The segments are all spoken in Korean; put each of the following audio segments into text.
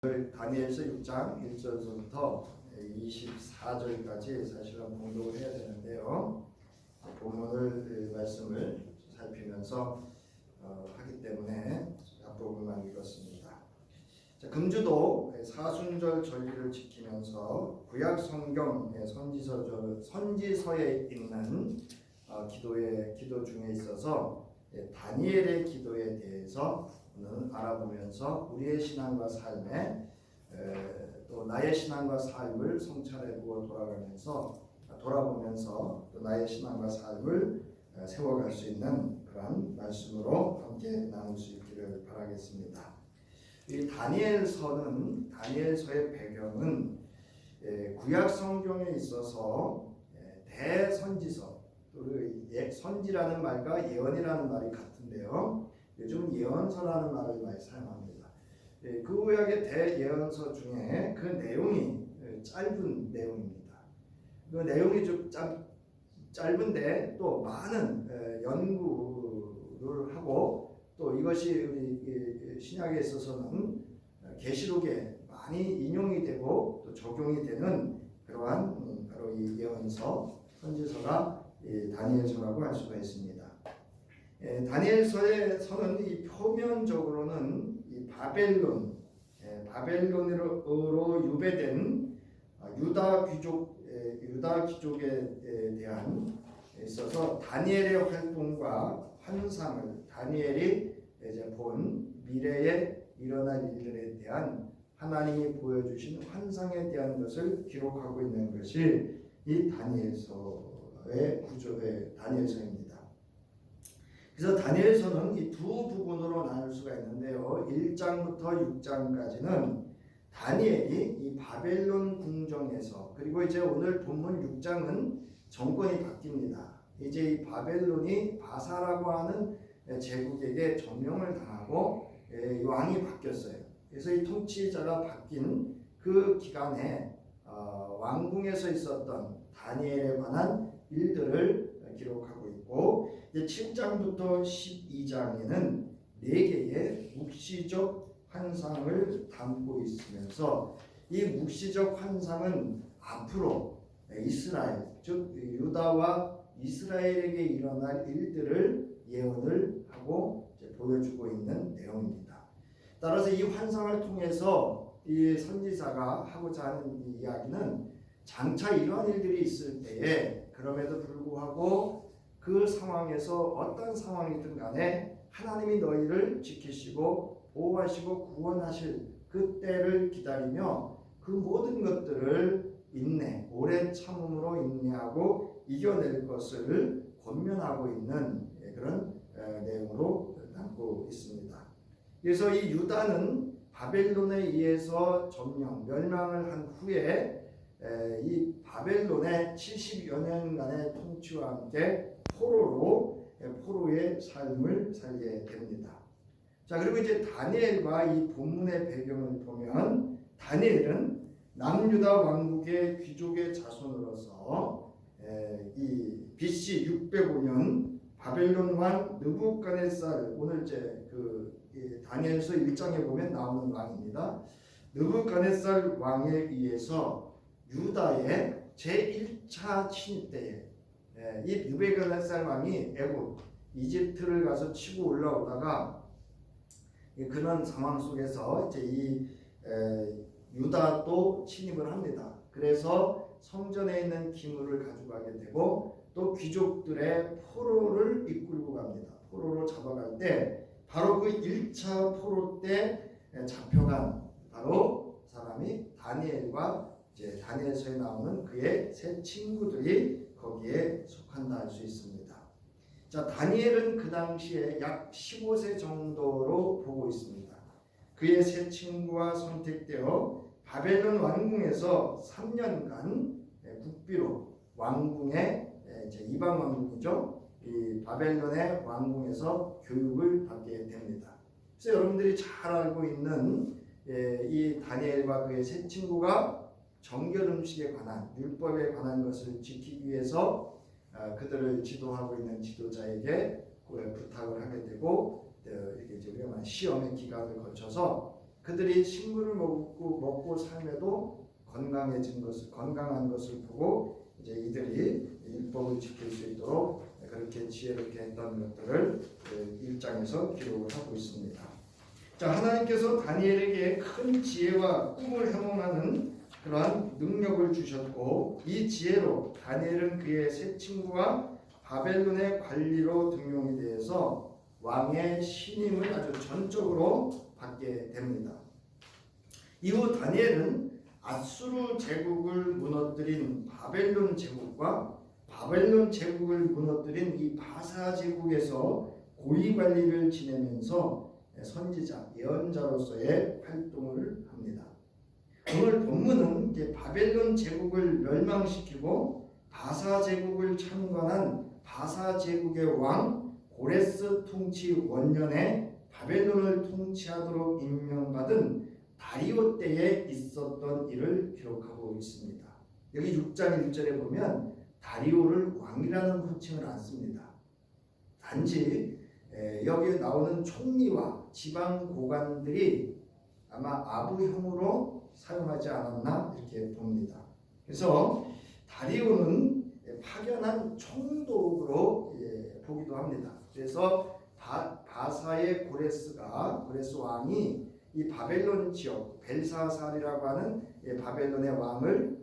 다니엘서 6장 1절부터 24절까지 사실은 봉독을 해야 되는데요. 본문을 말씀을 살피면서 하기 때문에 앞부분만 읽었습니다. 자, 금주도 사순절 전리를 지키면서 구약 성경의 선지서에 있는 기도 중에 있어서 다니엘의 기도에 대해서 오늘 알아보면서 우리의 신앙과 삶에 또 나의 신앙과 삶을 성찰해보고 돌아보면서 또 나의 신앙과 삶을 세워갈 수 있는 그런 말씀으로 함께 나눌 수 있기를 바라겠습니다. 이 다니엘서의 배경은 구약 성경에 있어서 대선지서, 또 선지라는 말과 예언이라는 말이 같은데요. 요즘 예언서라는 말을 많이 사용합니다. 그 구약의 대예언서 중에 그 내용이 짧은 내용입니다. 그 내용이 좀 짧은데 또 많은 연구를 하고 또 이것이 우리 신약에 있어서는 계시록에 많이 인용이 되고 또 적용이 되는 그러한 바로 이 예언서, 선지서가 다니엘서라고 할 수가 있습니다. 다니엘서에서는 이 표면적으로는 이 바벨론으로 유배된 유다 귀족에 대한 있어서 다니엘의 활동과 환상을 다니엘이 이제 본 미래에 일어날 일들에 대한 하나님이 보여주신 환상에 대한 것을 기록하고 있는 것이 이 다니엘서의 구조의 다니엘서입니다. 그래서 다니엘서는 이 두 부분으로 나눌 수가 있는데요. 1장부터 6장까지는 다니엘이 이 바벨론 궁정에서, 그리고 이제 오늘 본문 6장은 정권이 바뀝니다. 이제 이 바벨론이 바사라고 하는 제국에게 점령을 당하고 왕이 바뀌었어요. 그래서 이 통치자가 바뀐 그 기간에 왕궁에서 있었던 다니엘에 관한 일들을 기록하고 있고, 이제 7장부터 12장에는 4개의 묵시적 환상을 담고 있으면서 이 묵시적 환상은 앞으로 이스라엘, 즉 유다와 이스라엘에게 일어날 일들을 예언을 하고 보여주고 있는 내용입니다. 따라서 이 환상을 통해서 이 선지자가 하고자 하는 이 이야기는 장차 이러한 일들이 있을 때에 그럼에도 불구하고 그 상황에서 어떤 상황이든 간에 하나님이 너희를 지키시고 보호하시고 구원하실 그때를 기다리며 그 모든 것들을 오랜 참음으로 인내하고 이겨낼 것을 권면하고 있는 그런 내용으로 담고 있습니다. 그래서 이 유다는 바벨론에 의해서 멸망을 한 후에 이 바벨론의 70여 년간의 통치와 함께 포로의 삶을 살게 됩니다. 자, 그리고 이제 다니엘과 이 본문의 배경을 보면 다니엘은 남유다 왕국의 귀족의 자손으로서 이 BC 605년 바벨론 왕 느부갓네살, 오늘 이제 다니엘서 1장에 보면 나오는 왕입니다. 느부갓네살 왕에 의해서 유다의 제1차 침입 때에 이 느부갓네살 왕이 애굽, 이집트를 가서 치고 올라오다가 그런 상황 속에서 이제 이 유다도 침입을 합니다. 그래서 성전에 있는 기물을 가져가게 되고 또 귀족들의 포로를 이끌고 갑니다. 포로로 잡아갈 때 바로 그 1차 포로 때 잡혀간 바로 사람이 다니엘과 이제 다니엘서에 나오는 그의 세 친구들이 거기에 속한다 할 수 있습니다. 자, 다니엘은 그 당시에 약 15세 정도로 보고 있습니다. 그의 세 친구와 선택되어 바벨론 왕궁에서 3년간 국비로 왕궁의 이방 왕궁이죠. 이 바벨론의 왕궁에서 교육을 받게 됩니다. 그래서 여러분들이 잘 알고 있는 이 다니엘과 그의 세 친구가 정결 음식에 관한 율법에 관한 것을 지키기 위해서 그들을 지도하고 있는 지도자에게 부탁을 하게 되고 이렇게 우리가 시험의 기간을 거쳐서 그들이 식물을 먹고 삶에도 건강한 것을 보고 이제 이들이 율법을 지킬 수 있도록 그렇게 지혜롭게 했던 것들을 1장에서 기록을 하고 있습니다. 자, 하나님께서 다니엘에게 큰 지혜와 꿈을 해몽하는 그러한 능력을 주셨고, 이 지혜로 다니엘은 그의 세 친구와 바벨론의 관리로 등용이 되어서 왕의 신임을 아주 전적으로 받게 됩니다. 이후 다니엘은 아수르 제국을 무너뜨린 바벨론 제국과 바벨론 제국을 무너뜨린 이 바사 제국에서 고위 관리를 지내면서 선지자, 예언자로서의 활동을 합니다. 오늘 본문은 이제 바벨론 제국을 멸망시키고 바사 제국을 창건한 바사 제국의 왕 고레스 통치 원년에 바벨론을 통치하도록 임명받은 다리오 때에 있었던 일을 기록하고 있습니다. 여기 6장 1절에 보면 다리오를 왕이라는 호칭을 안 씁니다. 단지 여기에 나오는 총리와 지방 고관들이 아마 아부형으로 사용하지 않았나 이렇게 봅니다. 그래서 다리오는 파견한 총독으로 보기도 합니다. 그래서 바사의 고레스 왕이 이 바벨론 지역 벨사살이라고 하는 바벨론의 왕을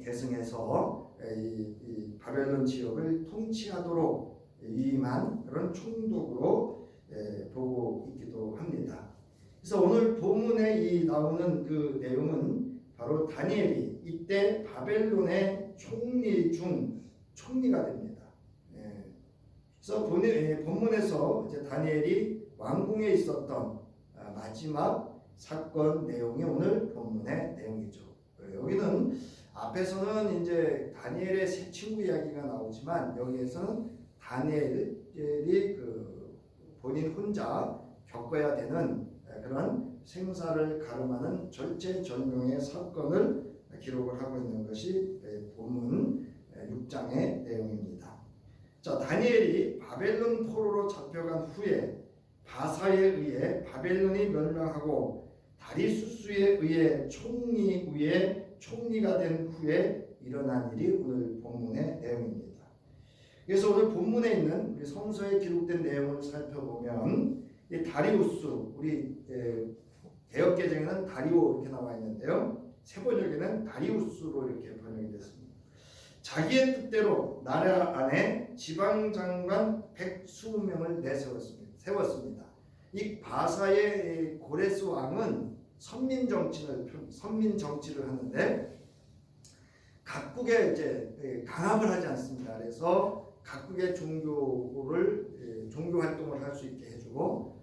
계승해서 이 바벨론 지역을 통치하도록 위임한 그런 총독으로 보고 있기도 합니다. 그래서 오늘 본문에 나오는 그 내용은 바로 다니엘이 이때 바벨론의 총리 중 총리가 됩니다. 그래서 본문에서 이제 다니엘이 왕궁에 있었던 마지막 사건 내용이 오늘 본문의 내용이죠. 여기는 앞에서는 이제 다니엘의 세 친구 이야기가 나오지만 여기에서는 다니엘이 본인 혼자 겪어야 되는 그런 생사를 가름하는 절체절명의 사건을 기록을 하고 있는 것이 본문 6장의 내용입니다. 자, 다니엘이 바벨론 포로로 잡혀간 후에 바사에 의해 바벨론이 멸망하고 다리수스에 의해 총리가 된 후에 일어난 일이 오늘 본문의 내용입니다. 그래서 오늘 본문에 있는 우리 성서에 기록된 내용을 살펴보면 이 다리우스, 우리 개역 개정에는 다리오 이렇게 나와 있는데요. 새 번역에는 다리우스로 이렇게 번역이 됐습니다. 자기의 뜻대로 나라 안에 지방장관 120명을 세웠습니다. 이 바사의 고레스 왕은 선민 정치를 하는데 각국에 이제 강압을 하지 않습니다. 그래서 각국의 종교 활동을 할 수 있게 해주고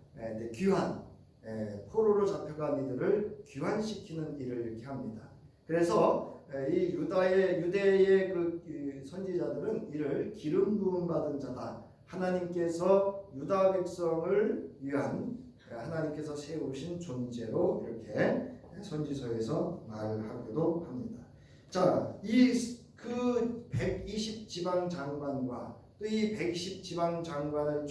포로로 잡혀간 이들을 귀환시키는 일을 이렇게 합니다. 그래서 이 유대의 그 선지자들은 이를 기름 부음 받은 자다. 하나님께서 유다 백성을 위한 하나님께서 세우신 존재로 이렇게 선지서에서 말하기도 합니다. 자, 그 120 지방 장관과 또 이 120 지방 장관을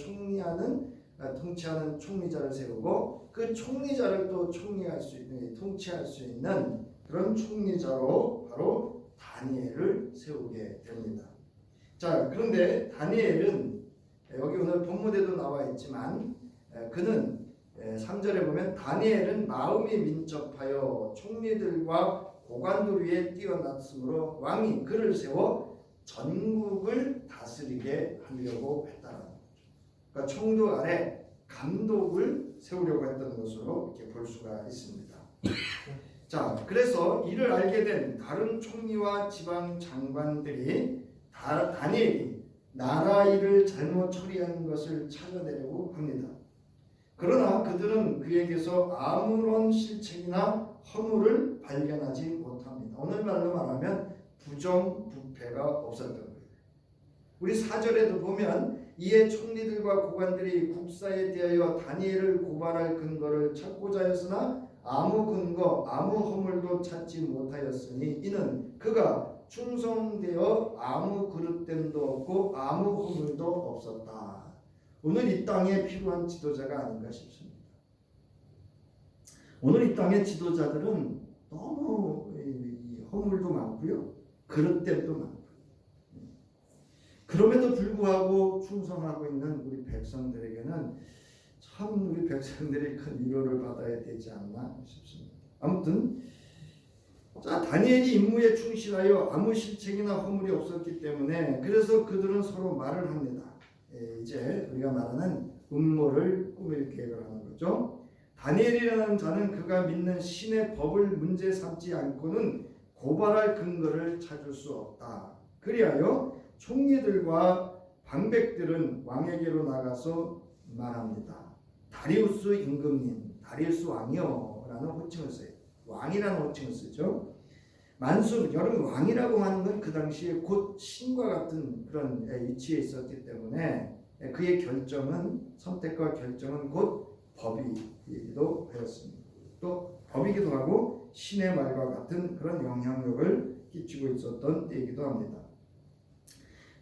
통치하는 총리자를 세우고 그 총리자를 또 통치할 수 있는 그런 총리자로 바로 다니엘을 세우게 됩니다. 자, 그런데 다니엘은 여기 오늘 본문에도 나와 있지만 그는 3절에 보면 다니엘은 마음이 민첩하여 총리들과 고관들 위에 뛰어났으므로 왕이 그를 세워 전국을 다스리게 하려고 했다는 거죠. 그러니까 총독 아래 감독을 세우려고 했던 것으로 이렇게 볼 수가 있습니다. 자, 그래서 이를 알게 된 다른 총리와 지방 장관들이 다니엘이 나라 일을 잘못 처리한 것을 찾아내려고 합니다. 그러나 그들은 그에게서 아무런 실책이나 허물을 발견하지 못합니다. 오늘날로 말하면 부정부패가 없었던 거예요. 우리 4절에도 보면 이에 총리들과 고관들이 국사에 대하여 다니엘을 고발할 근거를 찾고자 하였으나 아무 근거 아무 허물도 찾지 못하였으니 이는 그가 충성되어 아무 그릇됨도 없고 아무 허물도 없었다. 오늘 이 땅에 필요한 지도자가 아닌가 싶습니다. 오늘 이 땅의 지도자들은 너무 허물도 많고요. 그릇됨도 많고. 그럼에도 불구하고 충성하고 있는 우리 백성들에게는 참 우리 백성들이 큰 위로를 받아야 되지 않나 싶습니다. 아무튼 자, 다니엘이 임무에 충실하여 아무 실책이나 허물이 없었기 때문에 그래서 그들은 서로 말을 합니다. 이제 우리가 말하는 음모를 꾸밀 계획을 하는 거죠. 다니엘이라는 자는 그가 믿는 신의 법을 문제 삼지 않고는 고발할 근거를 찾을 수 없다. 그리하여 총리들과 방백들은 왕에게로 나가서 말합니다. 다리우스 임금님, 다리우스 왕이요 라는 호칭을 써요. 왕이라는 호칭을 쓰죠. 만수, 여러분 왕이라고 하는 건 그 당시에 곧 신과 같은 그런 위치에 있었기 때문에 그의 결정은, 선택과 결정은 곧 법이기도 하였습니다. 또 법이기도 하고 신의 말과 같은 그런 영향력을 끼치고 있었던 때이기도 합니다.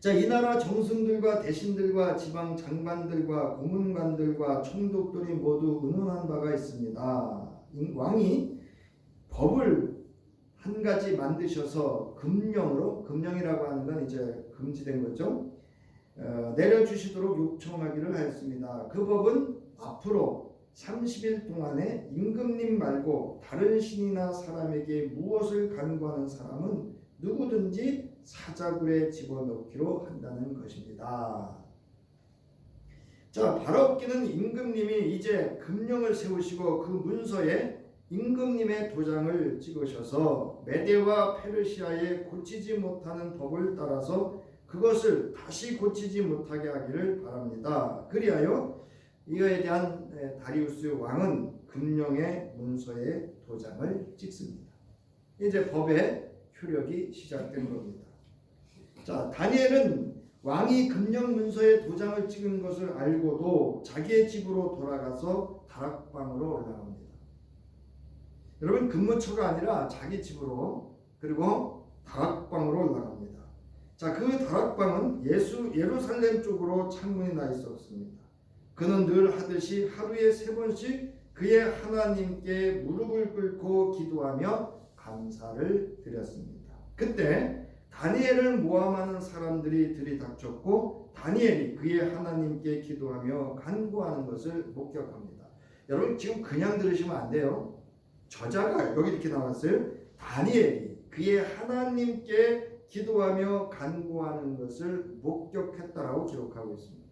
자, 이 나라 정승들과 대신들과 지방 장관들과 고문관들과 총독들이 모두 의논한 바가 있습니다. 왕이 법을 한 가지 만드셔서 금령으로, 금령이라고 하는 건 이제 금지된 거죠. 내려주시도록 요청하기를 하였습니다. 그 법은 앞으로 30일 동안에 임금님 말고 다른 신이나 사람에게 무엇을 간구하는 사람은 누구든지 사자굴에 집어넣기로 한다는 것입니다. 자, 바라옵기는 임금님이 이제 금령을 세우시고 그 문서에 임금님의 도장을 찍으셔서 메대와 페르시아에 고치지 못하는 법을 따라서 그것을 다시 고치지 못하게 하기를 바랍니다. 그리하여 이거에 대한 다리우스 왕은 금령의 문서에 도장을 찍습니다. 이제 법의 효력이 시작된 겁니다. 자, 다니엘은 왕이 금령 문서에 도장을 찍은 것을 알고도 자기의 집으로 돌아가서 다락방으로 올라갑니다. 여러분, 근무처가 아니라 자기 집으로, 그리고 다락방으로 올라갑니다. 자, 그 다락방은 예루살렘 쪽으로 창문이 나 있었습니다. 그는 늘 하듯이 하루에 3번씩 그의 하나님께 무릎을 꿇고 기도하며 감사를 드렸습니다. 그때 다니엘을 모함하는 사람들이 들이닥쳤고 다니엘이 그의 하나님께 기도하며 간구하는 것을 목격합니다. 여러분, 지금 그냥 들으시면 안 돼요. 저자가 여기 이렇게 나왔어요. 다니엘이 그의 하나님께 기도하며 간구하는 것을 목격했다라고 기록하고 있습니다.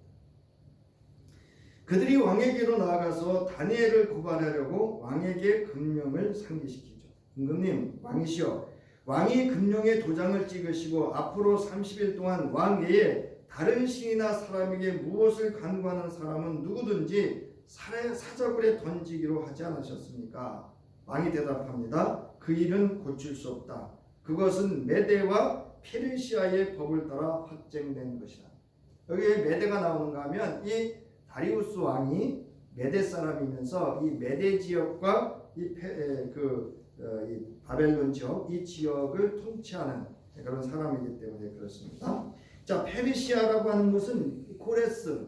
그들이 왕에게로 나아가서 다니엘을 고발하려고 왕에게 금령을 상기시키죠. 임금님, 왕이시여, 왕이 금령에 도장을 찍으시고 앞으로 30일 동안 왕 외에 다른 신이나 사람에게 무엇을 간구하는 사람은 누구든지 사자굴에 던지기로 하지 않으셨습니까? 왕이 대답합니다. 그 일은 고칠 수 없다. 그것은 메대와 페르시아의 법을 따라 확정된 것이다. 여기에 메대가 나오는가 하면 이 다리우스 왕이 메대 사람이면서 이 메대 지역과 이 바벨론 지역, 이 지역을 통치하는 그런 사람이기 때문에 그렇습니다. 자, 페르시아라고 하는 것은 고레스,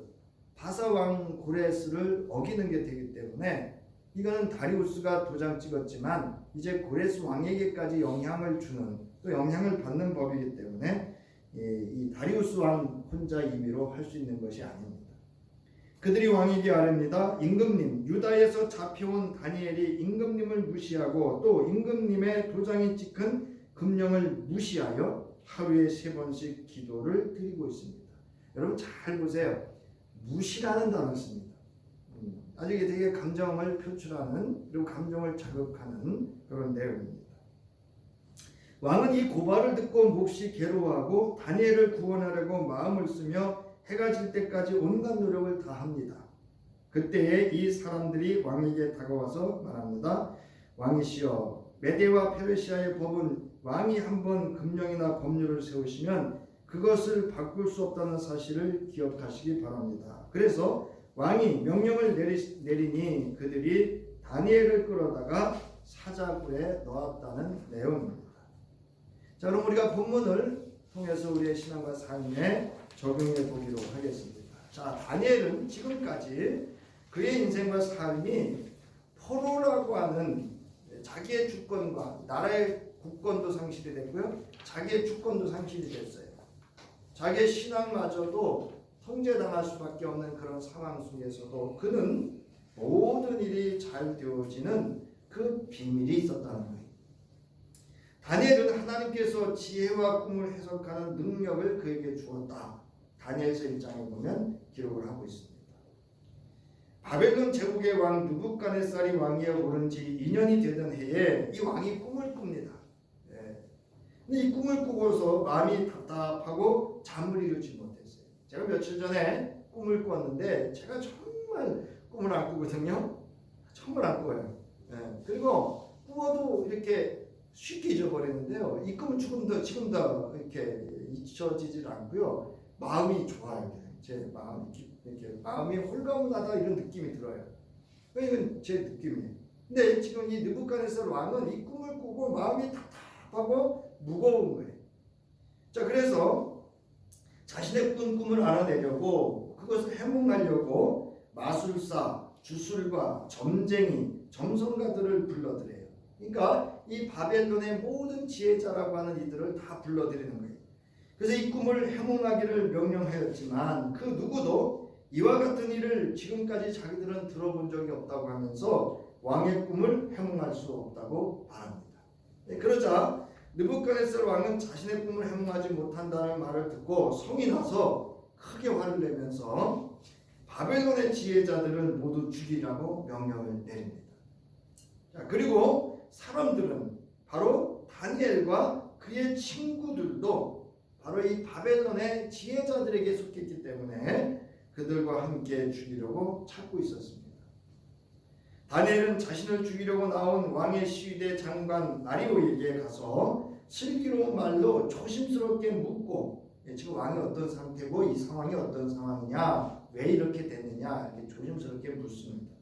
바사왕 고레스를 어기는 게 되기 때문에 이거는 다리우스가 도장 찍었지만 이제 고레스 왕에게까지 영향을 주는, 또 영향을 받는 법이기 때문에 이 다리우스 왕 혼자 임의로 할 수 있는 것이 아닙니다. 그들이 왕에게 아뢰니다. 임금님, 유다에서 잡혀온 다니엘이 임금님을 무시하고 또 임금님의 도장이 찍힌 금령을 무시하여 하루에 3번씩 기도를 드리고 있습니다. 여러분 잘 보세요. 무시라는 단어를 씁니다. 아주 되게 감정을 표출하는, 그리고 감정을 자극하는 그런 내용입니다. 왕은 이 고발을 듣고 몹시 괴로워하고 다니엘을 구원하려고 마음을 쓰며 해가 질 때까지 온갖 노력을 다합니다. 그때에 이 사람들이 왕에게 다가와서 말합니다. 왕이시여, 메대와 페르시아의 법은 왕이 한번 금령이나 법률을 세우시면 그것을 바꿀 수 없다는 사실을 기억하시기 바랍니다. 그래서 왕이 명령을 내리니 그들이 다니엘을 끌어다가 사자굴에 넣었다는 내용입니다. 자, 그럼 우리가 본문을 통해서 우리의 신앙과 삶에 적용해 보기로 하겠습니다. 자, 다니엘은 지금까지 그의 인생과 삶이 포로라고 하는 자기의 주권과 나라의 국권도 상실이 됐고요. 자기의 주권도 상실이 됐어요. 자기의 신앙마저도 통제당할 수밖에 없는 그런 상황 속에서도 그는 모든 일이 잘 되어지는 그 비밀이 있었다는 거예요. 다니엘은 하나님께서 지혜와 꿈을 해석하는 능력을 그에게 주었다. 다니엘서 1장에 보면 기록을 하고 있습니다. 바벨론 제국의 왕 느부갓네살이 왕위에 오른 지 2년이 되던 해에 이 왕이 꿈을 꿉니다. 근데 이 꿈을 꾸고서 마음이 답답하고 잠을 이루지 못했어요. 제가 며칠 전에 꿈을 꿨는데 제가 정말 꿈을 안 꾸거든요. 정말 안 꿔요. 그리고 꾸어도 이렇게 쉽게 잊어버리는데요. 이 꿈은 지금도 이렇게 잊혀지질 않고요. 마음이 좋아요. 제 마음이 이렇게 마음이 홀가분하다 이런 느낌이 들어요. 이건 제 느낌이에요. 근데 지금 이 느부갓네살 왕은 이 꿈을 꾸고 마음이 답답하고 무거운 거예요. 자, 그래서 자신의 꾼 꿈을 알아내려고 그것을 해몽하려고 마술사, 주술과 점쟁이, 점성가들을 불러들여요. 그러니까 이 바벨론의 모든 지혜자라고 하는 이들을 다 불러들이는 거예요. 그래서 이 꿈을 해몽하기를 명령하였지만 그 누구도 이와 같은 일을 지금까지 자기들은 들어본 적이 없다고 하면서 왕의 꿈을 해몽할 수 없다고 말합니다. 그러자 느부갓네살 왕은 자신의 꿈을 해몽하지 못한다는 말을 듣고 성이 나서 크게 화를 내면서 바벨론의 지혜자들을 모두 죽이라고 명령을 내립니다. 자, 그리고 사람들은 바로 다니엘과 그의 친구들도 바로 이 바벨론의 지혜자들에게 속했기 때문에 그들과 함께 죽이려고 찾고 있었습니다. 다니엘은 자신을 죽이려고 나온 왕의 시위대 장관 나리오에게 가서 슬기로운 말로 조심스럽게 묻고 지금 왕이 어떤 상태고 이 상황이 어떤 상황이냐, 왜 이렇게 됐느냐 이렇게 조심스럽게 묻습니다.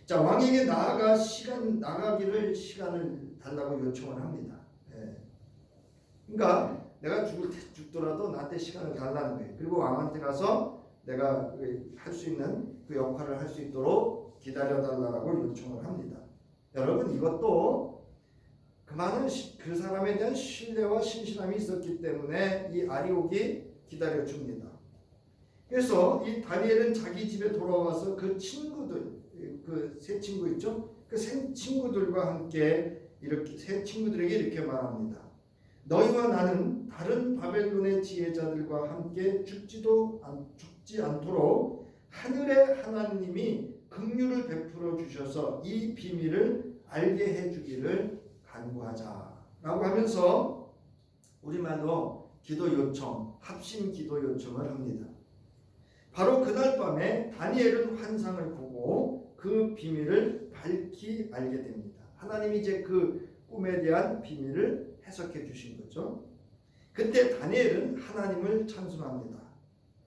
자, 왕에게 나가기를 시간을 달라고 요청을 합니다. 그러니까 내가 죽더라도 나한테 시간을 달라는 거예요. 그리고 왕한테 가서 내가 할 수 있는 그 역할을 할 수 있도록 기다려달라고 요청을 합니다. 여러분, 이것도 그만한 그 사람에 대한 신뢰와 신실함이 있었기 때문에 이 아리옥이 기다려줍니다. 그래서 이 다니엘은 자기 집에 돌아와서 그 친구들, 그 세 친구 있죠? 그 세 친구들과 함께 이렇게 세 친구들에게 이렇게 말합니다. 너희와 나는 다른 바벨론의 지혜자들과 함께 죽지 않도록 하늘의 하나님이 긍휼을 베풀어 주셔서 이 비밀을 알게 해주기를 간구하자라고 하면서 우리말로 기도 요청, 합심 기도 요청을 합니다. 바로 그날 밤에 다니엘은 환상을 보고 그 비밀을 밝히 알게 됩니다. 하나님이 이제 그 꿈에 대한 비밀을 해석해 주신 거죠. 그때 다니엘은 하나님을 찬송합니다.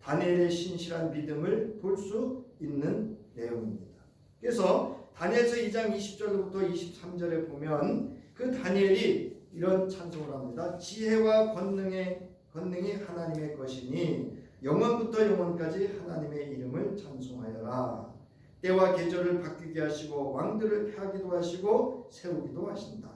다니엘의 신실한 믿음을 볼 수 있는 내용입니다. 그래서 다니엘서 2장 20절부터 23절에 보면 그 다니엘이 이런 찬송을 합니다. 지혜와 권능이 하나님의 것이니 영원부터 영원까지 하나님의 이름을 찬송하여라. 때와 계절을 바뀌게 하시고 왕들을 펴기도 하시고 세우기도 하신다.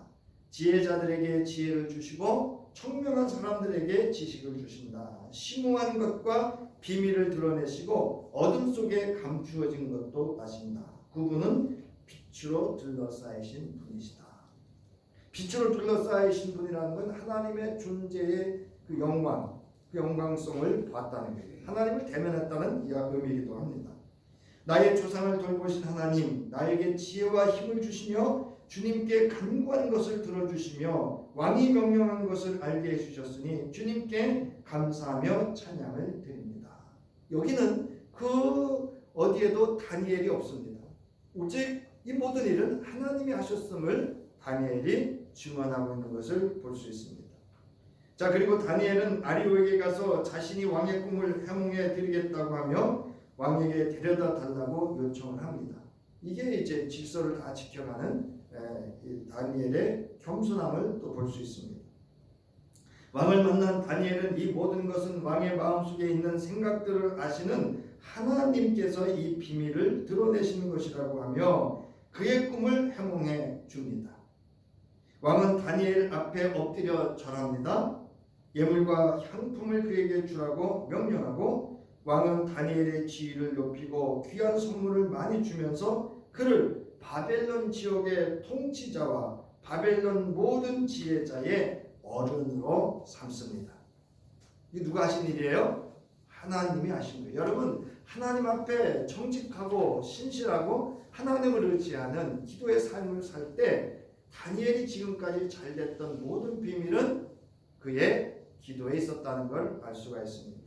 지혜자들에게 지혜를 주시고 청명한 사람들에게 지식을 주신다. 심오한 것과 비밀을 드러내시고 어둠 속에 감추어진 것도 아신다. 그분은 빛으로 둘러싸이신 분이시다. 빛으로 둘러싸이신 분이라는 건 하나님의 존재의 그 영광, 그 영광성을 봤다는 거예요. 하나님을 대면했다는 의미이기도 합니다. 나의 조상을 돌보신 하나님, 나에게 지혜와 힘을 주시며 주님께 간구한 것을 들어주시며 왕이 명령한 것을 알게 해주셨으니 주님께 감사하며 찬양을 드립니다. 여기는 그 어디에도 다니엘이 없습니다. 오직 이 모든 일은 하나님이 하셨음을 다니엘이 증언하고 있는 것을 볼 수 있습니다. 자, 그리고 다니엘은 아리오에게 가서 자신이 왕의 꿈을 해몽해 드리겠다고 하며 왕에게 데려다 달라고 요청을 합니다. 이게 이제 질서를 다 지켜가는 다니엘의 겸손함을 또 볼 수 있습니다. 왕을 만난 다니엘은 이 모든 것은 왕의 마음속에 있는 생각들을 아시는 하나님께서 이 비밀을 드러내시는 것이라고 하며 그의 꿈을 해몽해 줍니다. 왕은 다니엘 앞에 엎드려 절합니다. 예물과 향품을 그에게 주라고 명령하고 왕은 다니엘의 지위를 높이고 귀한 선물을 많이 주면서 그를 바벨론 지역의 통치자와 바벨론 모든 지혜자의 어른으로 삼습니다. 이게 누가 하신 일이에요? 하나님이 하신 거예요. 여러분, 하나님 앞에 정직하고 신실하고 하나님을 의지하는 기도의 삶을 살 때 다니엘이 지금까지 잘 됐던 모든 비밀은 그의 기도에 있었다는 걸 알 수가 있습니다.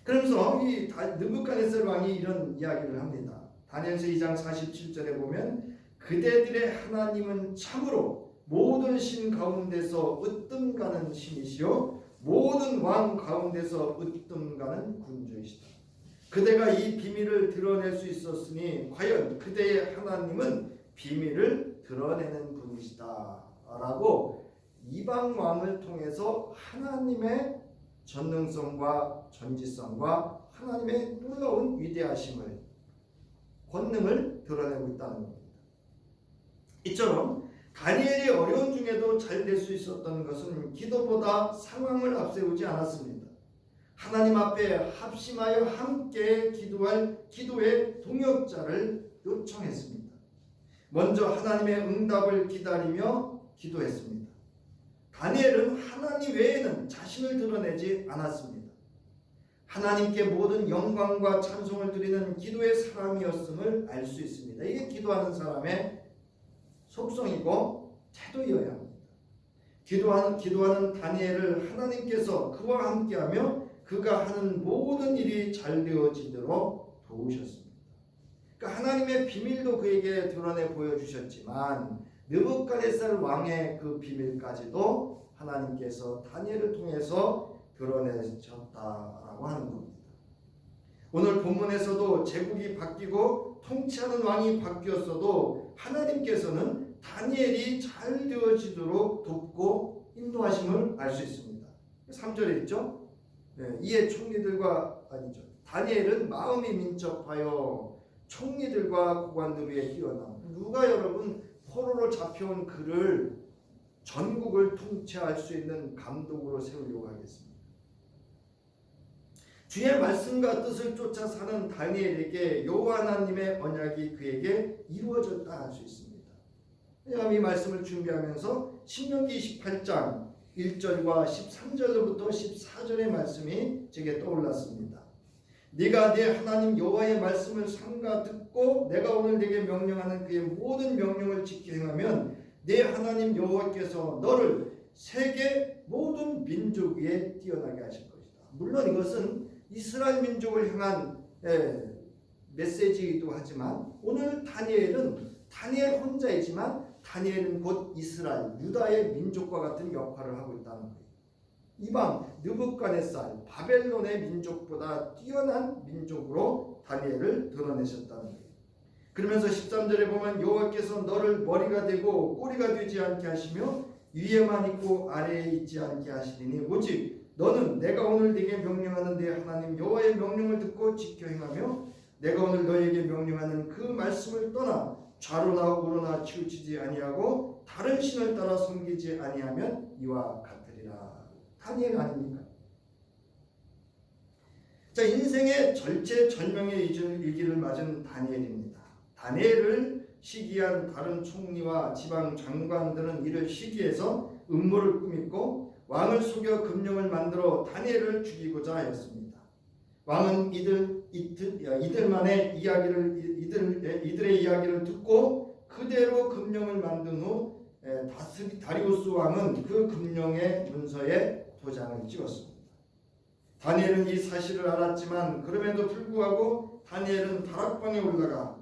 그러면서 이 느부갓네살 왕이 이런 이야기를 합니다. 다니엘서 2장 47절에 보면 그대들의 하나님은 참으로 모든 신 가운데서 으뜸가는 신이시요 모든 왕 가운데서 으뜸가는 군주이시다. 그대가 이 비밀을 드러낼 수 있었으니 과연 그대의 하나님은 비밀을 드러내는 분이시다 라고 이방 왕을 통해서 하나님의 전능성과 전지성과 하나님의 놀라운 위대하심을 권능을 드러내고 있다는 겁니다. 이처럼 다니엘이 어려운 중에도 잘 될 수 있었던 것은 기도보다 상황을 앞세우지 않았습니다. 하나님 앞에 합심하여 함께 기도할 기도의 동역자를 요청했습니다. 먼저 하나님의 응답을 기다리며 기도했습니다. 다니엘은 하나님 외에는 자신을 드러내지 않았습니다. 하나님께 모든 영광과 찬송을 드리는 기도의 사람이었음을 알 수 있습니다. 이게 기도하는 사람의 속성이고 태도여야 합니다. 기도하는 다니엘을 하나님께서 그와 함께하며 그가 하는 모든 일이 잘 되어지도록 도우셨습니다. 그러니까 하나님의 비밀도 그에게 드러내 보여주셨지만 느부갓네살 왕의 그 비밀까지도 하나님께서 다니엘을 통해서 드러내셨다라고 하는 겁니다. 오늘 본문에서도 제국이 바뀌고 통치하는 왕이 바뀌었어도 하나님께서는 다니엘이 잘 되어지도록 돕고 인도하심을 알 수 있습니다. 3절에 있죠. 이에 총리들과 아니죠. 다니엘은 마음이 민첩하여 총리들과 고관들 위에 뛰어나오. 누가 여러분 포로로 잡혀온 그를 전국을 통치할 수 있는 감독으로 세우려고 하겠습니다. 주의 말씀과 뜻을 쫓아 사는 다니엘에게 여호와 하나님의 언약이 그에게 이루어졌다 할 수 있습니다. 왜냐하면 이 말씀을 준비하면서 신명기 28장 1절과 13절부터 14절의 말씀이 제게 떠올랐습니다. 네가 내 하나님 여호와의 말씀을 삼가 듣고 내가 오늘 네게 명령하는 그의 모든 명령을 지켜 행하면 내 하나님 여호와께서 너를 세계 모든 민족 위에 뛰어나게 하실 것이다. 물론 이것은 이스라엘 민족을 향한 메시지이기도 하지만 오늘 다니엘은 다니엘 혼자이지만 다니엘은 곧 이스라엘 유다의 민족과 같은 역할을 하고 있다는 거예요. 이방 느부갓네살 바벨론의 민족보다 뛰어난 민족으로 다니엘을 드러내셨다는 거예요. 그러면서 13절에 보면 여호와께서 너를 머리가 되고 꼬리가 되지 않게 하시며 위에만 있고 아래에 있지 않게 하시리니 오직 너는 내가 오늘 네게 명령하는 내 하나님 여호와의 명령을 듣고 지켜 행하며 내가 오늘 너에게 명령하는 그 말씀을 떠나 좌로나 우로나 치우치지 아니하고 다른 신을 따라 섬기지 아니하면 이와 같으리라. 다니엘 아닙니까? 자, 인생의 절체절명의 위기를 맞은 다니엘입니다. 다니엘을 시기한 다른 총리와 지방 장관들은 이를 시기해서 음모를 꾸미고 왕을 속여 금령을 만들어 다니엘을 죽이고자 하였습니다. 왕은 이들의 이야기를 듣고 그대로 금령을 만든 후 다리우스 왕은 그 금령의 문서에 도장을 찍었습니다. 다니엘은 이 사실을 알았지만 그럼에도 불구하고 다니엘은 다락방에 올라가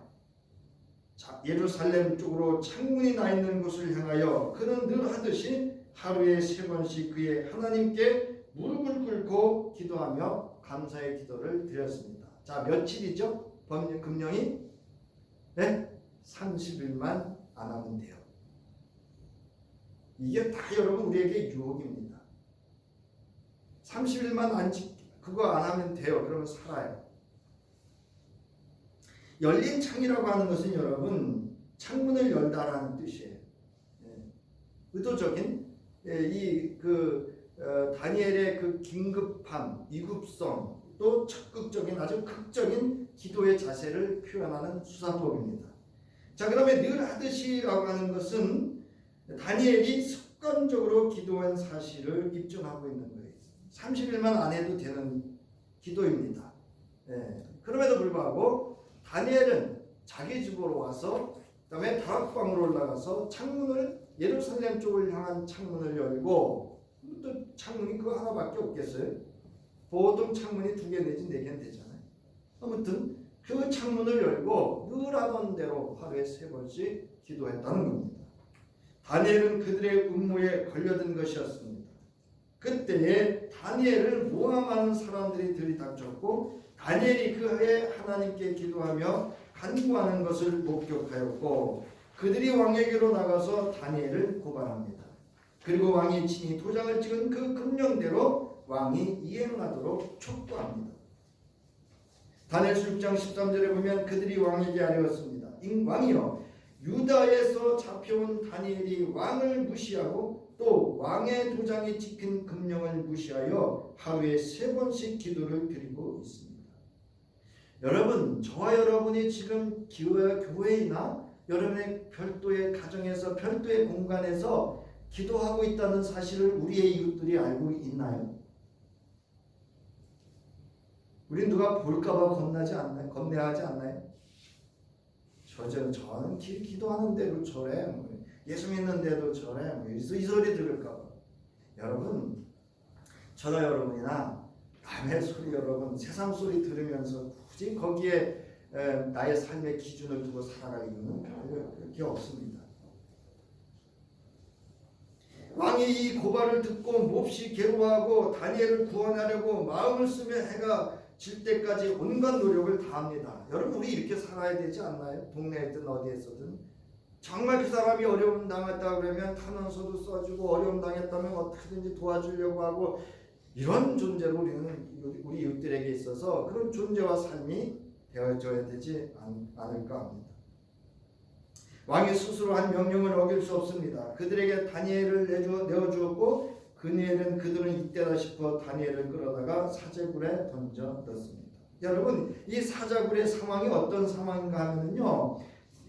예루살렘 쪽으로 창문이 나 있는 곳을 향하여 그는 늘 하듯이 하루에 3번씩 그의 하나님께 무릎을 꿇고 기도하며 감사의 기도를 드렸습니다. 자, 며칠이죠? 금령이? 네? 30일만 안 하면 돼요. 이게 다 여러분 우리에게 유혹입니다. 30일만 그거 안 하면 돼요. 그러면 살아요. 열린 창이라고 하는 것은 여러분 창문을 열다라는 뜻이에요. 의도적인 다니엘의 그 긴급함, 위급성, 또 적극적인 아주 극적인 기도의 자세를 표현하는 수사법입니다. 자, 그러면 늘 하듯이라고 하는 것은 다니엘이 습관적으로 기도한 사실을 입증하고 있는 거예요. 30일만 안 해도 되는 기도입니다. 그럼에도 불구하고 다니엘은 자기 집으로 와서 그다음에 다락방으로 올라가서 창문을 예루살렘 쪽을 향한 창문을 열고 또 창문이 그거 하나밖에 없겠어요? 보통 창문이 2개 내지 4개는 되잖아요. 아무튼 그 창문을 열고 늘 하던 대로 하루에 3번씩 기도했다는 겁니다. 다니엘은 그들의 음모에 걸려든 것이었습니다. 그때에 다니엘을 모함하는 사람들이 들이닥쳤고 다니엘이 그해 하나님께 기도하며 간구하는 것을 목격하였고 그들이 왕에게로 나가서 다니엘을 고발합니다. 그리고 왕이 친히 도장을 찍은 그 금령대로 왕이 이행하도록 촉구합니다. 다니엘서 6장 13절에 보면 그들이 왕에게 아뢰었습니다. 왕이여, 유다에서 잡혀온 다니엘이 왕을 무시하고 또 왕의 도장이 찍힌 금령을 무시하여 하루에 3번씩 기도를 드리고 있습니다. 여러분, 저와 여러분이 지금 교회이나 여러분의 별도의 가정에서 별도의 공간에서 기도하고 있다는 사실을 우리의 이웃들이 알고 있나요? 우리 누가 볼까봐 겁내하지 않나요? 저는 기도하는데도 저래, 예수 믿는데도 저래, 이 소리 들을까봐. 여러분, 저나 여러분이나 남의 소리 여러분, 세상 소리 들으면서 굳이 거기에 나의 삶의 기준을 두고 살아갈 이유는 그렇게 없습니다. 왕이 이 고발을 듣고 몹시 괴로워하고 다니엘을 구원하려고 마음을 쓰며 해가 질 때까지 온갖 노력을 다합니다. 여러분, 우리 이렇게 살아야 되지 않나요? 동네에든 어디에서든 정말 그 사람이 어려움 당했다 그러면 탄원서도 써주고 어려움 당했다면 어떻게든지 도와주려고 하고 이런 존재로 우리 이웃들에게 있어서 그런 존재와 삶이 되어져야 되지 않을까 합니다. 왕이 스스로 한 명령을 어길 수 없습니다. 그들에게 다니엘을 내어주었고 그들은 이때다 싶어 다니엘을 끌어다가 사제굴에 던져 넣습니다. 여러분, 이 사제굴의 상황이 어떤 상황인가 하면요,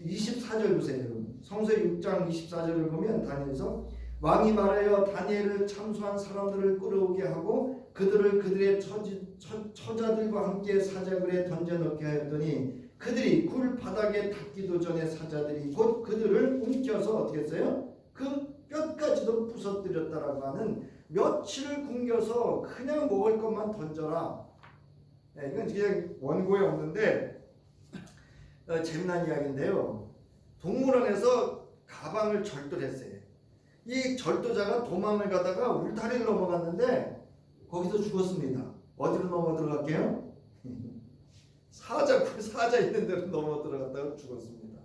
24절 보세요. 여러분, 성서 6장 24절을 보면 다니엘서 왕이 말하여 다니엘을 참수한 사람들을 끌어오게 하고 그들을 그들의 처자들과 함께 사제굴에 던져 넣게 하였더니 그들이 굴 바닥에 닿기도 전에 사자들이 곧 그들을 움켜서 어떻게 했어요? 그 뼈까지도 부서뜨렸다라고 하는 며칠을 굶겨서 그냥 먹을 것만 던져라. 이건 그냥 원고에 없는데 재미난 이야기인데요. 동물원에서 가방을 절도했어요. 이 절도자가 도망을 가다가 울타리를 넘어갔는데 거기서 죽었습니다. 어디로 넘어 들어갈게요? 사자 있는 데로 넘어 들어갔다가 죽었습니다.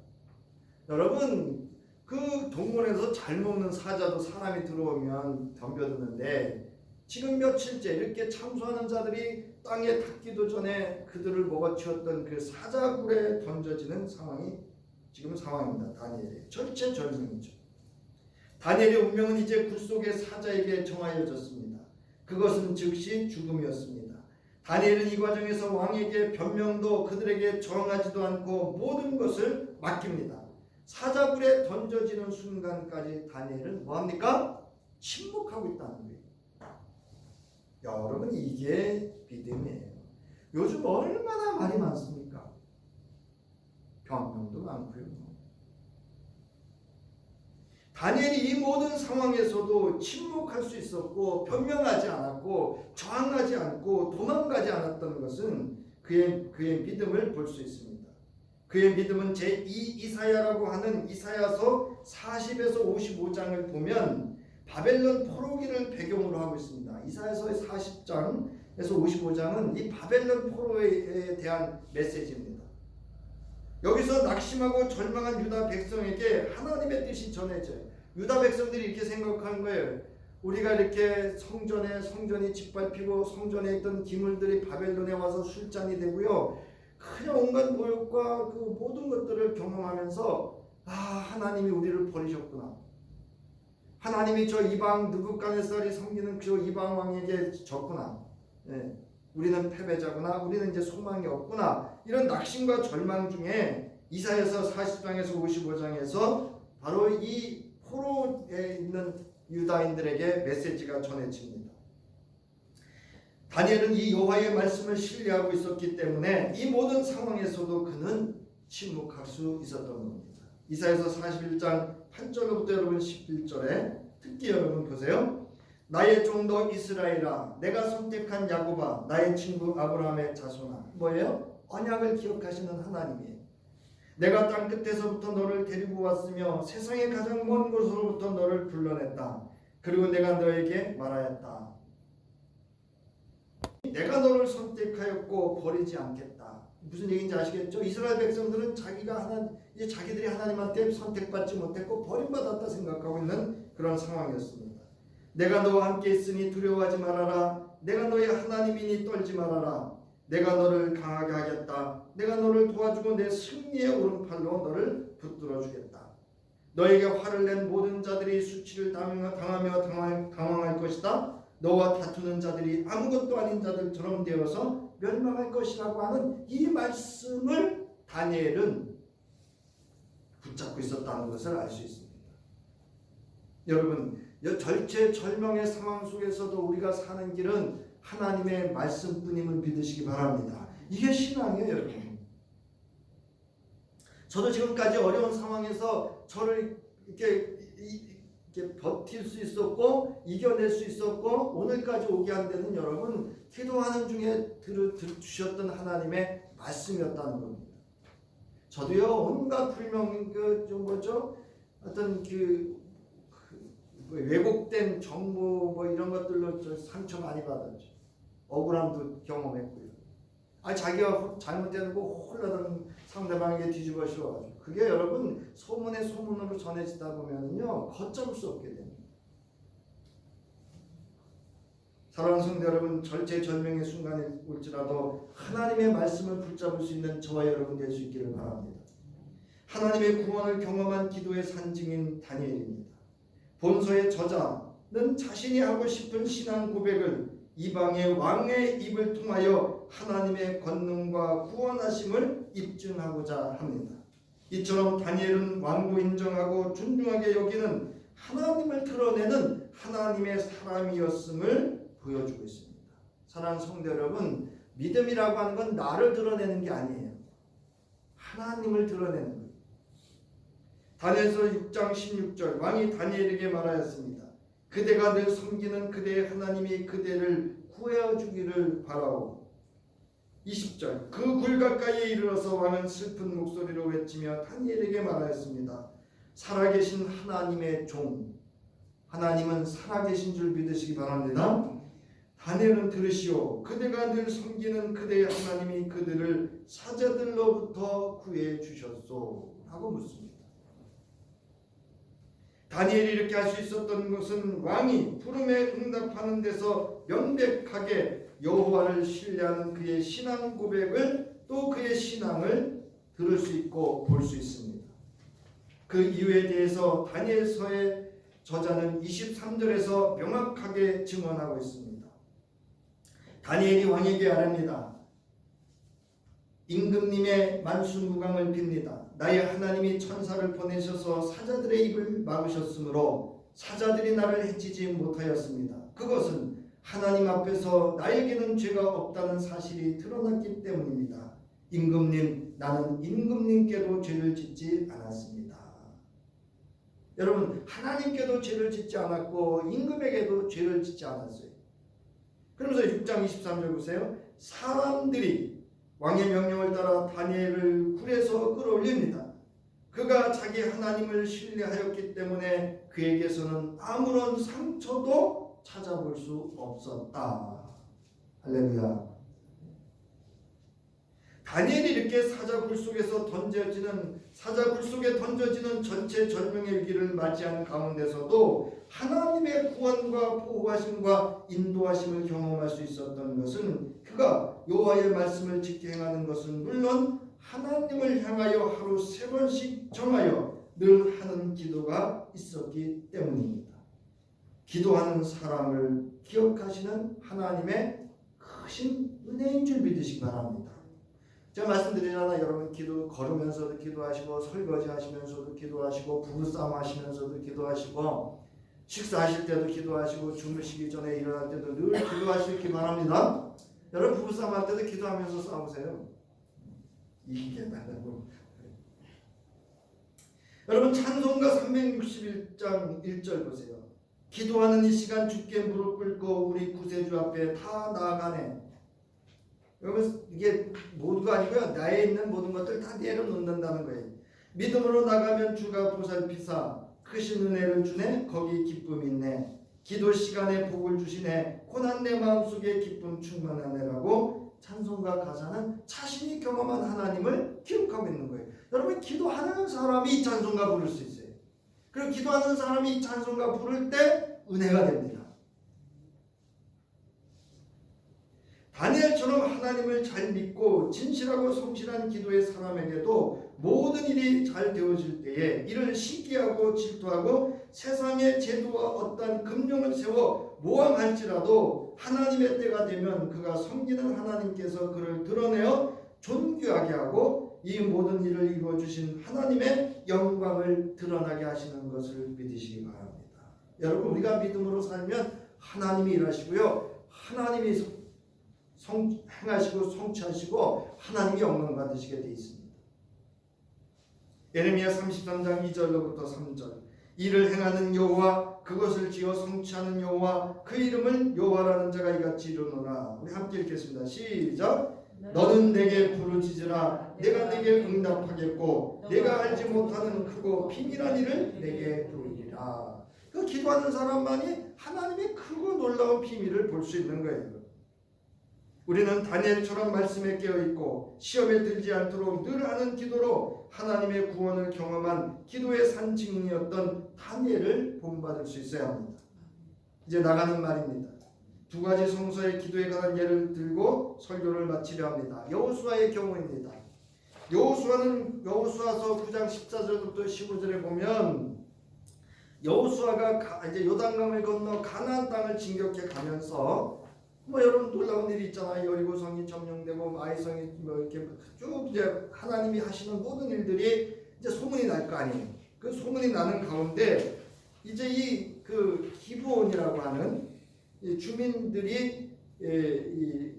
여러분, 그 동물원에서 잘 먹는 사자도 사람이 들어오면 덤벼드는데 지금 며칠째 이렇게 참수하는 자들이 땅에 닿기도 전에 그들을 먹어치웠던 그 사자굴에 던져지는 상황이 지금 상황입니다. 다니엘의 절체절명이죠. 다니엘의 운명은 이제 굴 속의 사자에게 정하여졌습니다. 그것은 즉시 죽음이었습니다. 다니엘은 이 과정에서 왕에게 변명도 그들에게 정하지도 않고 모든 것을 맡깁니다. 사자굴에 던져지는 순간까지 다니엘은 뭐합니까? 침묵하고 있다는 거예요. 여러분, 이게 믿음이에요. 요즘 얼마나 말이 많습니까? 변명도 많고요. 다니엘이 이 모든 상황에서도 침묵할 수 있었고 변명하지 않았고 저항하지 않고 도망가지 않았던 것은 그의 믿음을 볼 수 있습니다. 그의 믿음은 제2 이사야라고 하는 이사야서 40에서 55장을 보면 바벨론 포로기를 배경으로 하고 있습니다. 이사야서의 40장에서 55장은 이 바벨론 포로에 대한 메시지입니다. 여기서 낙심하고 절망한 유다 백성에게 하나님의 뜻이 전해져요. 유다 백성들이 이렇게 생각하는 거예요. 우리가 이렇게 성전이 짓밟히고 성전에 있던 기물들이 바벨론에 와서 술잔이 되고요. 그냥 온갖 모욕과 그 모든 것들을 경험하면서 하나님이 우리를 버리셨구나. 하나님이 저 이방 느부갓네살이 섬기는 그 이방 왕에게 졌구나. 예, 우리는 패배자구나. 우리는 이제 소망이 없구나. 이런 낙심과 절망 중에 이사야서 40장에서 55장에서 바로 이 포로에 있는 유다인들에게 메시지가 전해집니다. 다니엘은 이 여호와의 말씀을 신뢰하고 있었기 때문에 이 모든 상황에서도 그는 침묵할 수 있었던 겁니다. 이사야서 41장 8절부터 여러분 11절에 특히 여러분 보세요. 나의 종도 이스라엘아, 내가 선택한 야곱아, 나의 친구 아브라함의 자손아. 뭐예요? 언약을 기억하시는 하나님이에요. 내가 땅 끝에서부터 너를 데리고 왔으며 세상의 가장 먼 곳으로부터 너를 불러냈다. 그리고 내가 너에게 말하였다. 내가 너를 선택하였고 버리지 않겠다. 무슨 얘기인지 아시겠죠? 이스라엘 백성들은 자기들이 하나님한테 선택받지 못했고 버림받았다 생각하고 있는 그런 상황이었습니다. 내가 너와 함께 있으니 두려워하지 말아라. 내가 너의 하나님이니 떨지 말아라. 내가 너를 강하게 하겠다. 내가 너를 도와주고 내 승리의 오른팔로 너를 붙들어 주겠다. 너에게 화를 낸 모든 자들이 수치를 당하며 당황할 것이다. 너와 다투는 자들이 아무것도 아닌 자들처럼 되어서 멸망할 것이라고 하는 이 말씀을 다니엘은 붙잡고 있었다는 것을 알 수 있습니다. 여러분, 절체절명의 상황 속에서도 우리가 사는 길은 하나님의 말씀뿐임을 믿으시기 바랍니다. 이게 신앙이에요, 여러분. 저도 지금까지 어려운 상황에서 저를 이렇게 버틸 수 있었고 이겨낼 수 있었고 오늘까지 오게 한 데는 여러분 기도하는 중에 주셨던 하나님의 말씀이었다는 겁니다. 저도요 온갖 불명 어떤 왜곡된 정보 이런 것들로 상처 많이 받았죠. 억울함도 경험했고요. 자기가 잘못된 거 홀라당 상대방에게 뒤집어 씌워가지고 그게 여러분 소문의 소문으로 전해지다 보면은요 걷잡을 수 없게 됩니다. 사랑하는 성도 여러분, 절체절명의 순간이 올지라도 하나님의 말씀을 붙잡을 수 있는 저와 여러분 될 수 있기를 바랍니다. 하나님의 구원을 경험한 기도의 산증인 다니엘입니다. 본서의 저자는 자신이 하고 싶은 신앙 고백을 이방의 왕의 입을 통하여 하나님의 권능과 구원하심을 입증하고자 합니다. 이처럼 다니엘은 왕도 인정하고 존중하게 여기는 하나님을 드러내는 하나님의 사람이었음을 보여주고 있습니다. 사랑하는 성도 여러분, 믿음이라고 하는 건 나를 드러내는 게 아니에요. 하나님을 드러내는 거예요. 다니엘서 6장 16절 왕이 다니엘에게 말하였습니다. 그대가 늘 섬기는 그대의 하나님이 그대를 구하여 주기를 바라오. 20절 그 굴 가까이에 이르러서 왕은 슬픈 목소리로 외치며 다니엘에게 말하였습니다. 살아계신 하나님의 종, 하나님은 살아계신 줄 믿으시기 바랍니다. 다니엘은 들으시오. 그대가 늘 섬기는 그대의 하나님이 그들을 사자들로부터 구해 주셨소 하고 묻습니다. 다니엘이 이렇게 할 수 있었던 것은 왕이 부름에 응답하는 데서 명백하게 여호와를 신뢰하는 그의 신앙 고백을 또 그의 신앙을 들을 수 있고 볼 수 있습니다. 그 이유에 대해서 다니엘서의 저자는 23절에서 명확하게 증언하고 있습니다. 다니엘이 왕에게 아뢰니다. 임금님의 만수무강을 빕니다. 나의 하나님이 천사를 보내셔서 사자들의 입을 막으셨으므로 사자들이 나를 해치지 못하였습니다. 그것은 하나님 앞에서 나에게는 죄가 없다는 사실이 드러났기 때문입니다. 임금님, 나는 임금님께도 죄를 짓지 않았습니다. 여러분, 하나님께도 죄를 짓지 않았고 임금에게도 죄를 짓지 않았어요. 그러면서 6장 23절 보세요. 사람들이 왕의 명령을 따라 다니엘을 굴에서 끌어올립니다. 그가 자기 하나님을 신뢰하였기 때문에 그에게서는 아무런 상처도 찾아볼 수 없었다. 할렐루야. 다니엘이 이렇게 사자굴 속에 던져지는 전체 절명의 위기를 맞이하는 가운데서도 하나님의 구원과 보호하심과 인도하심을 경험할 수 있었던 것은 그가 여호와의 말씀을 지켜 행하는 것은 물론 하나님을 향하여 하루 3번씩 정하여 늘 하는 기도가 있었기 때문입니다. 기도하는 사람을 기억하시는 하나님의 크신 은혜인 줄 믿으시기 바랍니다. 제가 말씀드리잖아요. 여러분 기도 걸으면서도 기도하시고 설거지 하시면서도 기도하시고 부부싸움 하시면서도 기도하시고 식사하실 때도 기도하시고 주무시기 전에 일어날 때도 늘 기도하시기 바랍니다. 여러분 부부싸움 할 때도 기도하면서 싸우세요. 이기게 달라고. 여러분 찬송가 361장 1절 보세요. 기도하는 이 시간 주께 무릎 꿇고 우리 구세주 앞에 다 나아가네. 여러분 이게 모두가 아니고요. 나에 있는 모든 것들 다 내려놓는다는 거예요. 믿음으로 나가면 주가 보살피사 크신 은혜를 주네. 거기 기쁨이 있네. 기도 시간에 복을 주시네. 고난 내 마음속에 기쁨 충만하네라고 찬송가 가사는 자신이 경험한 하나님을 기록하고 있는 거예요. 여러분 기도하는 사람이 이 찬송가 부를 수 있어요. 그리고 기도하는 사람이 이 찬송가 부를 때 은혜가 됩니다. 다니엘처럼 하나님을 잘 믿고 진실하고 성실한 기도의 사람에게도 모든 일이 잘 되어질 때에 이를 시기하고 질투하고 세상의 제도와 어떤 금령을 세워 모함할지라도 하나님의 때가 되면 그가 섬기는 하나님께서 그를 드러내어 존귀하게 하고 이 모든 일을 이루어주신 하나님의 영광을 드러나게 하시는 것을 믿으시기 바랍니다. 여러분 우리가 믿음으로 살면 하나님이 일하시고요. 하나님이 행하시고 성취하시고 하나님이 영광 받으시게 되어 있습니다. 예레미야 33장 2절로부터 3절 이를 행하는 여호와 그것을 지어 성취하는 여호와 그 이름을 여호와라는 자가 이같이 이르노라. 우리 함께 읽겠습니다. 시작. 너는 내게 부르짖으라 내가 내게 응답하겠고 내가 알지 못하는 크고 비밀한 일을 내게 보이리라. 그 기도하는 사람만이 하나님의 크고 놀라운 비밀을 볼 수 있는 거예요. 우리는 다니엘처럼 말씀에 깨어있고 시험에 들지 않도록 늘 하는 기도로 하나님의 구원을 경험한 기도의 산증인이었던 다니엘을 본받을 수 있어야 합니다. 이제 나가는 말입니다. 두 가지 성서의 기도에 관한 예를 들고 설교를 마치려 합니다. 여호수아의 경우입니다. 여호수아서 9장 14절부터 15절에 보면 여호수아가 이제 요단강을 건너 가나안 땅을 진격해 가면서 여러분 놀라운 일이 있잖아요. 여리고성이 점령되고 아이성이 이렇게 쭉 이제 하나님이 하시는 모든 일들이 이제 소문이 날 거 아니에요. 그 소문이 나는 가운데 이제 이 그 기브온이라고 하는 이 주민들이 이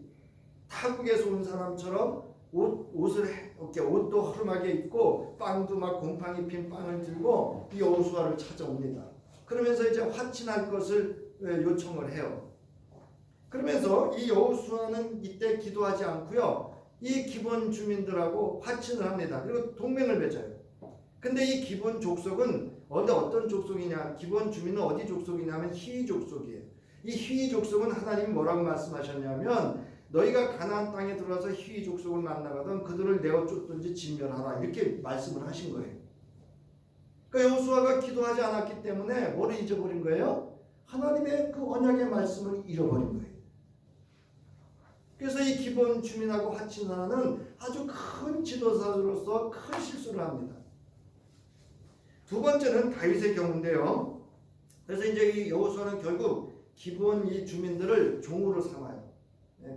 타국에서 온 사람처럼 옷도 허름하게 입고 빵도 막 곰팡이 핀 빵을 들고 이 여호수아를 찾아옵니다. 그러면서 이제 화친할 것을 요청을 해요. 그러면서 이 여호수아는 이때 기도하지 않고요. 이 기본 주민들하고 화친을 합니다. 그리고 동맹을 맺어요. 근데 이 기본 족속은 어떤 족속이냐? 기본 주민은 어디 족속이냐면 히위 족속이에요. 이 히위 족속은 하나님이 뭐라고 말씀하셨냐면 너희가 가나안 땅에 들어와서 히위 족속을 만나거든 그들을 내어 쫓든지 진멸하라 이렇게 말씀을 하신 거예요. 그러니까 여호수아가 기도하지 않았기 때문에 뭐를 잊어버린 거예요? 하나님의 그 언약의 말씀을 잃어버린 거예요. 그래서 이 기본 주민하고 화친하는 아주 큰 지도자로서 큰 실수를 합니다. 두 번째는 다윗의 경우인데요. 그래서 이제 이 여호수아는 결국 기본 이 주민들을 종으로 삼아요.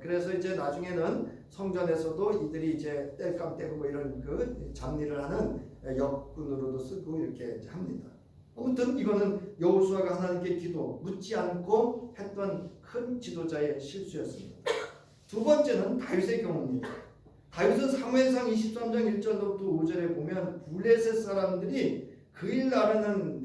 그래서 이제 나중에는 성전에서도 이들이 이제 땔감 떼고 뭐 이런 그 잡일을 하는 역군으로도 쓰고 이렇게 합니다. 아무튼 이거는 여호수아가 하나님께 기도 묻지 않고 했던 큰 지도자의 실수였습니다. 두 번째는 다윗의 경우입니다. 다윗은 사무엘상 23장 1절부터 5절에 보면 블레셋 사람들이 그일라라는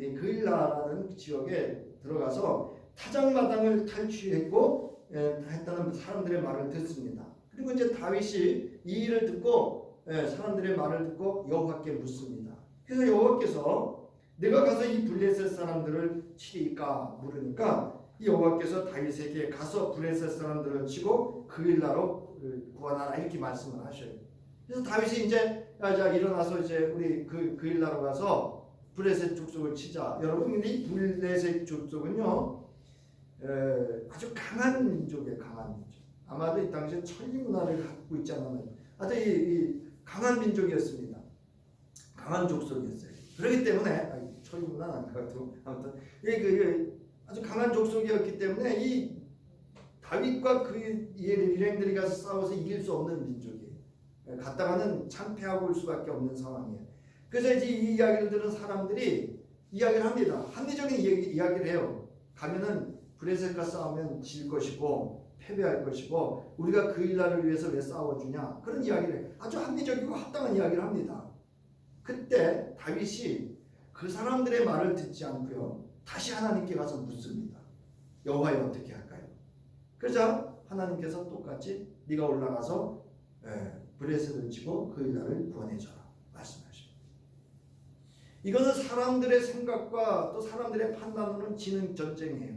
지역에 들어가서 타작마당을 탈취했고 했다는 사람들의 말을 듣습니다. 그리고 이제 다윗이 이 일을 듣고 사람들의 말을 듣고 여호와께 묻습니다. 그래서 여호와께서 내가 가서 이 블레셋 사람들을 치리까 물으니까 이 여호와께서 다윗에게 가서 블레셋 사람들을 치고 그일라로 구원하라 이렇게 말씀을 하셔요. 그래서 다윗이 이제 자 일어나서 이제 우리 그 일나로 가서 블레셋 족속을 치자. 여러분 근데 이 블레셋 족속은요 아주 강한 민족이에요. 강한 민족. 아마도 이 당시에 천리 문화를 갖고 있지 않았나요? 아주 이 강한 민족이었습니다. 강한 족속이었어요. 그렇기 때문에 천리 문화는 안 같고 아무튼 아주 강한 족속이었기 때문에 이 다윗과 그 일행들이 가서 싸워서 이길 수 없는 민족이에요. 갔다가는 창피하고 올 수밖에 없는 상황이에요. 그래서 이제 이 이야기를 들은 사람들이 이야기를 합니다. 합리적인 이야기를 해요. 가면은 블레셋과 싸우면 질 것이고 패배할 것이고 우리가 그 일날을 위해서 왜 싸워주냐 그런 이야기를 해요. 아주 합리적이고 합당한 이야기를 합니다. 그때 다윗이 그 사람들의 말을 듣지 않고요. 다시 하나님께 가서 묻습니다. 여호와여 어떻게 할까요? 그러자 하나님께서 똑같이 네가 올라가서 블레셋을 치고 그 일날을 구원해줘라 말씀하십니다. 이거는 사람들의 생각과 또 사람들의 판단으로는 지는 전쟁이에요.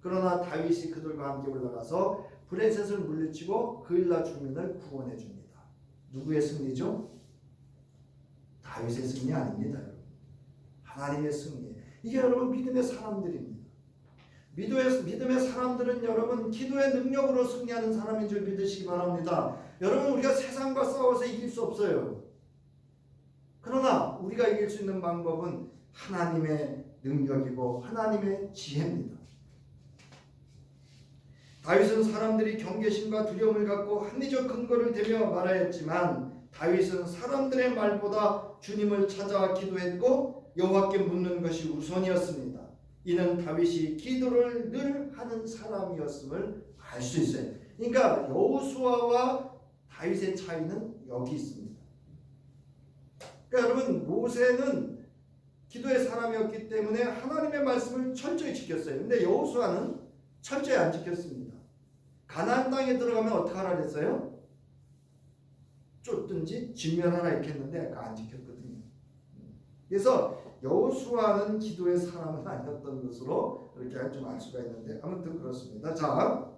그러나 다윗이 그들과 함께 올라가서 블레셋을 물리치고 그 일날 주민을 구원해 줍니다. 누구의 승리죠? 다윗의 승리 아닙니다. 여러분. 하나님의 승리예요. 이게 여러분 믿음의 사람들입니다. 믿음의 사람들은 여러분 기도의 능력으로 승리하는 사람인 줄 믿으시기 바랍니다. 여러분 우리가 세상과 싸워서 이길 수 없어요. 그러나 우리가 이길 수 있는 방법은 하나님의 능력이고 하나님의 지혜입니다. 다윗은 사람들이 경계심과 두려움을 갖고 합리적 근거를 대며 말하였지만 다윗은 사람들의 말보다 주님을 찾아 기도했고 여호와께 묻는 것이 우선이었습니다. 이는 다윗이 기도를 늘 하는 사람이었음을 알 수 있어요. 그러니까 여호수아와 다윗의 차이는 여기 있습니다. 그러니까 여러분 모세는 기도의 사람이었기 때문에 하나님의 말씀을 철저히 지켰어요. 근데 여호수아는 철저히 안 지켰습니다. 가나안 땅에 들어가면 어떻게 하라 그랬어요? 쫓든지 진멸하라 이렇게 했는데 안 지켰거든요. 그래서 여호수아는 기도의 사람은 아니었던 것으로 이렇게 좀 알 수가 있는데 아무튼 그렇습니다. 자,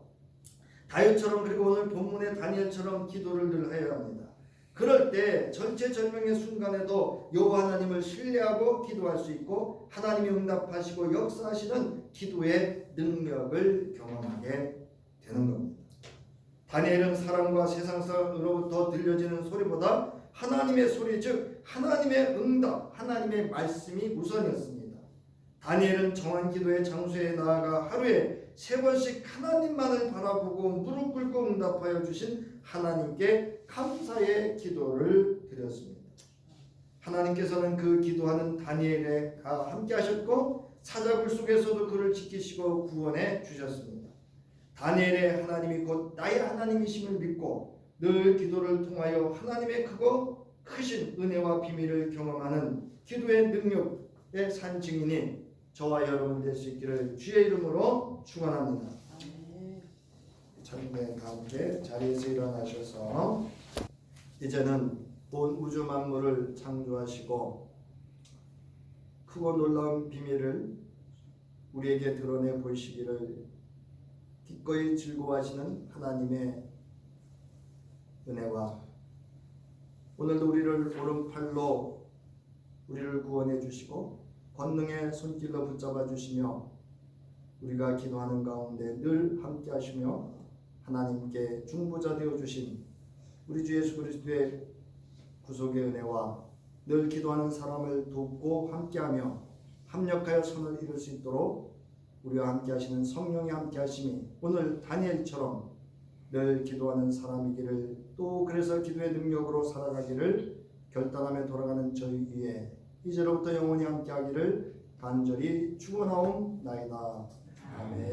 다윗처럼 그리고 오늘 본문의 다니엘처럼 기도를 늘 해야 합니다. 그럴 때 절체절명의 순간에도 여호와 하나님을 신뢰하고 기도할 수 있고 하나님이 응답하시고 역사하시는 기도의 능력을 경험하게 되는 겁니다. 다니엘은 사람과 세상으로부터 들려지는 소리보다 하나님의 소리 즉 하나님의 응답, 하나님의 말씀이 우선이었습니다. 다니엘은 정한 기도의 장소에 나아가 하루에 3번씩 하나님만을 바라보고 무릎 꿇고 응답하여 주신 하나님께 감사의 기도를 드렸습니다. 하나님께서는 그 기도하는 다니엘과 함께 하셨고 사자굴 속에서도 그를 지키시고 구원해 주셨습니다. 다니엘의 하나님이 곧 나의 하나님이심을 믿고 늘 기도를 통하여 하나님의 크고 크신 은혜와 비밀을 경험하는 기도의 능력의 산 증인이 저와 여러분 될 수 있기를 주의 이름으로 축원합니다. 찬양된 가운데 자리에서 일어나셔서 이제는 온 우주 만물을 창조하시고 크고 놀라운 비밀을 우리에게 드러내 보이시기를 기꺼이 즐거워하시는 하나님의 은혜와 오늘도 우리를 오른팔로 우리를 구원해 주시고 권능의 손길로 붙잡아 주시며 우리가 기도하는 가운데 늘 함께 하시며 하나님께 중보자 되어 주신 우리 주 예수 그리스도의 구속의 은혜와 늘 기도하는 사람을 돕고 함께하며 합력하여 선을 이룰 수 있도록 우리와 함께 하시는 성령이 함께 하심이 오늘 다니엘처럼 늘 기도하는 사람이기를 또 그래서 기도의 능력으로 살아가기를 결단하며 돌아가는 저희 위에 이제로부터 영원히 함께 하기를 간절히 축원하옵나이다. 아멘.